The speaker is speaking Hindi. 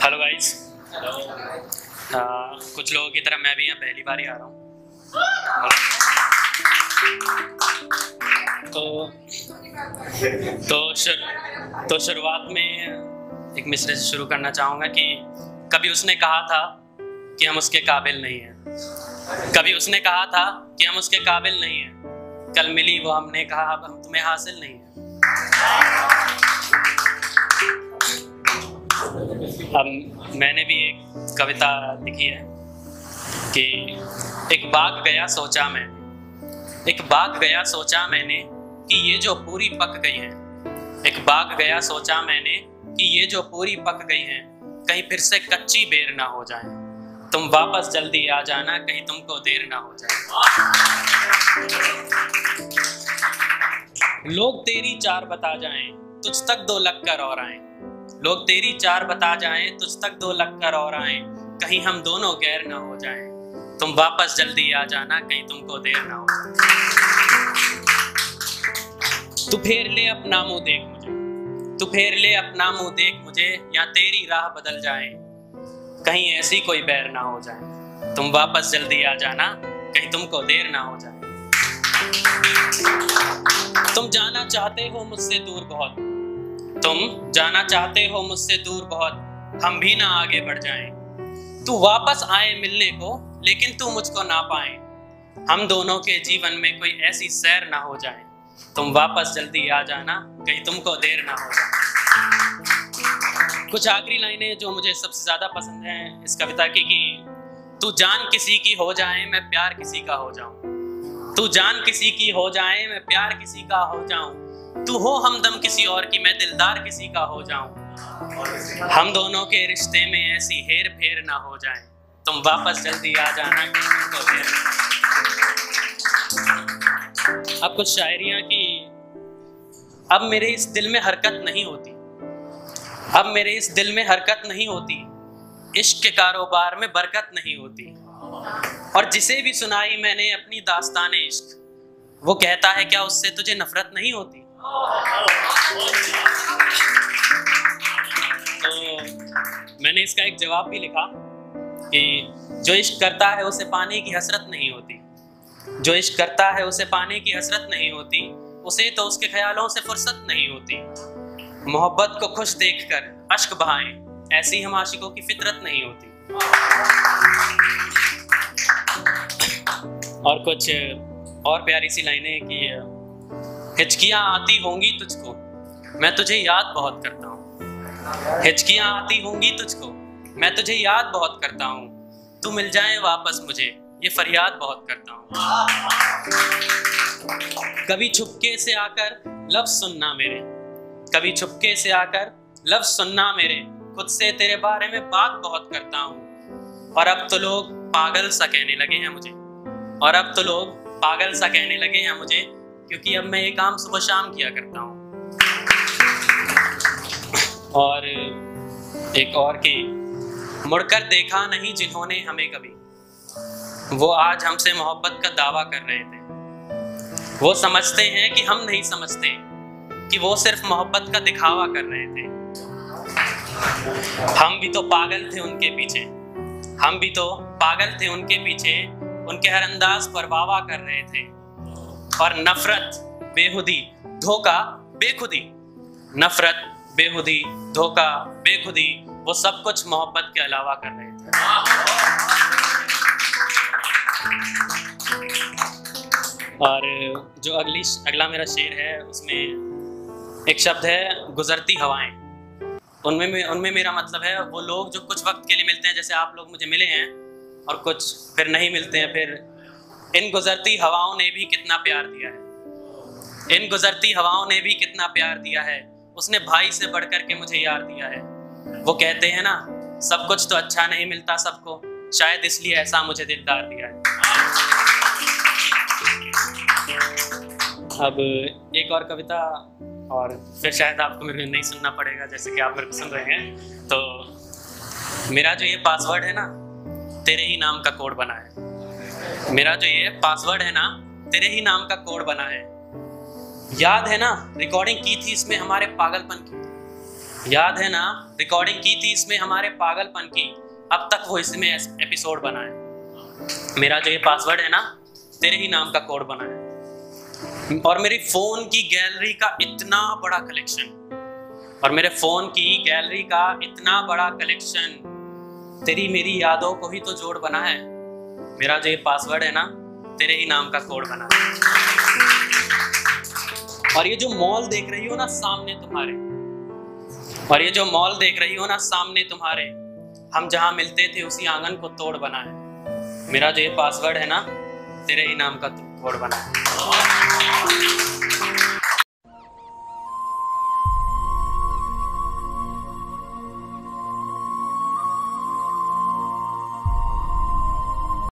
Hello guys. कुछ लोगों की तरह मैं भी यहाँ पहली बार ही आ रहा हूँ। तो शुरुआत में एक मिसरे से शुरू करना चाहूँगा कि कभी उसने कहा था कि हम उसके काबिल नहीं हैं। कभी उसने कहा था कि हम उसके काबिल नहीं हैं। कल मिली वो हमने कहा अब हम तुम्हें हासिल नहीं है। अब मैंने भी एक कविता लिखी है कि एक बाग गया सोचा मैंने कि ये जो पूरी पक गई है। एक बाग गया सोचा मैंने कि ये जो पूरी पक गई है कहीं फिर से कच्ची बेर ना हो जाए। तुम वापस जल्दी आ जाना कहीं तुमको देर ना हो जाए। लोग तेरी चार बता जाएं तुझ तक दो लग कर और आए। लोग तेरी चार बता जाएं तुझ तक दो लग कर और आए। कहीं हम दोनों गैर ना हो जाएं। तुम वापस जल्दी आ जाना कहीं तुमको देर ना हो जाए। तू फेर ले अपना मुंह देख मुझे, तू फेर ले अपना मुंह देख मुझे, या तेरी राह बदल जाए कहीं ऐसी कोई बैर ना हो जाए। तुम वापस जल्दी आ जाना कहीं तुमको देर ना हो जाए। तुम जाना चाहते हो मुझसे दूर बहुत, तुम जाना चाहते हो मुझसे दूर बहुत, हम भी ना आगे बढ़ जाएं। तू वापस आए मिलने को लेकिन तू मुझको ना पाए। हम दोनों के जीवन में कोई ऐसी सैर ना हो जाए। तुम वापस जल्दी आ जाना कहीं तुमको देर ना हो जाए। कुछ आखिरी लाइनें जो मुझे सबसे ज्यादा पसंद हैं इस कविता की कि तू जान किसी की हो जाए मैं प्यार किसी का हो जाऊं। तू जान किसी की हो जाए मैं प्यार किसी का हो जाऊं। तू हो हमदम किसी और की मैं दिलदार किसी का हो जाऊं। हम दोनों के रिश्ते में ऐसी हेर फेर ना हो जाए। तुम वापस जल्दी आ जाना तो देर। अब कुछ शायरियां की अब मेरे इस दिल में हरकत नहीं होती, अब मेरे इस दिल में हरकत नहीं होती। इश्क के कारोबार में बरकत नहीं होती। और जिसे भी सुनाई मैंने अपनी दास्ताने इश्क, वो कहता है क्या उससे तुझे नफरत नहीं होती। तो मैंने इसका एक जवाब भी लिखा कि जो इश्क करता है उसे पाने की हसरत नहीं होती। जो इश्क करता है उसे पाने की हसरत नहीं होती। उसे तो उसके ख्यालों से फुर्सत नहीं होती। मोहब्बत को खुश देखकर अश्क बहाएं ऐसी हम आशिकों की फितरत नहीं होती। और कुछ और प्यारी सी लाइनें कि हिचकियां आती होंगी तुझको मैं तुझे याद बहुत करता हूँ। हिचकियां आती होंगी तुझको मैं तुझे याद बहुत करता हूँ। तू मिल जाए वापस मुझे ये फरियाद बहुत करता हूँ। कभी छुपके से आकर लफ्ज सुनना मेरे, कभी छुपके से आकर लफ्ज सुनना मेरे, खुद से तेरे बारे में बात बहुत करता हूँ। और अब तो लोग पागल सा कहने लगे हैं मुझे, और अब तो लोग पागल सा कहने लगे हैं मुझे, क्योंकि अब मैं ये काम सुबह शाम किया करता हूँ। और एक और की मुड़कर देखा नहीं जिन्होंने हमें कभी, वो आज हमसे मोहब्बत का दावा कर रहे थे। वो समझते हैं कि हम नहीं समझते कि वो सिर्फ मोहब्बत का दिखावा कर रहे थे। हम भी तो पागल थे उनके पीछे, हम भी तो पागल थे उनके पीछे, उनके हर अंदाज पर वावा कर रहे थे। और नफरत बेहुदी धोखा बेखुदी, नफरत बेहुदी धोखा बेखुदी, वो सब कुछ मोहब्बत के अलावा कर रहे थे। और जो अगला मेरा शेर है उसमें एक शब्द है गुजरती हवाएं। उनमें मेरा मतलब है वो लोग जो कुछ वक्त के लिए मिलते हैं, जैसे आप लोग मुझे मिले हैं, और कुछ फिर नहीं मिलते हैं। फिर इन गुजरती हवाओं ने भी कितना प्यार दिया है, इन गुजरती हवाओं ने भी कितना प्यार दिया है। उसने भाई से बढ़कर के मुझे यार दिया है। वो कहते हैं ना सब कुछ तो अच्छा नहीं मिलता सबको, शायद इसलिए ऐसा मुझे दिलदार दिया है। अब एक और कविता, और फिर शायद आपको मेरे नहीं सुनना पड़ेगा जैसे कि आप मेरे को सुन रहे हैं। तो मेरा जो ये पासवर्ड है ना तेरे ही नाम का कोड बना है। मेरा जो ये पासवर्ड है ना तेरे ही नाम का कोड बना है। याद है ना रिकॉर्डिंग की थी इसमें हमारे पागलपन की, याद है ना, रिकॉर्डिंग की थी इसमें हमारे पागलपन की, अब तक वो इसमें एपिसोड बना है। मेरा जो ये पासवर्ड है ना, तेरे ही नाम का कोड बना है। और मेरी फोन की गैलरी का इतना बड़ा कलेक्शन, और मेरे फोन की गैलरी का इतना बड़ा कलेक्शन, तेरी मेरी यादों को ही तो जोड़ बना है। मेरा जो ये पासवर्ड है ना, तेरे ही नाम का कोड बना है। और ये जो मॉल देख रही हो ना सामने तुम्हारे, और ये जो मॉल देख रही हो ना सामने तुम्हारे, हम जहां मिलते थे उसी आंगन को तोड़ बना है। मेरा जो ये पासवर्ड है ना, तेरे ही नाम का कोड बना है।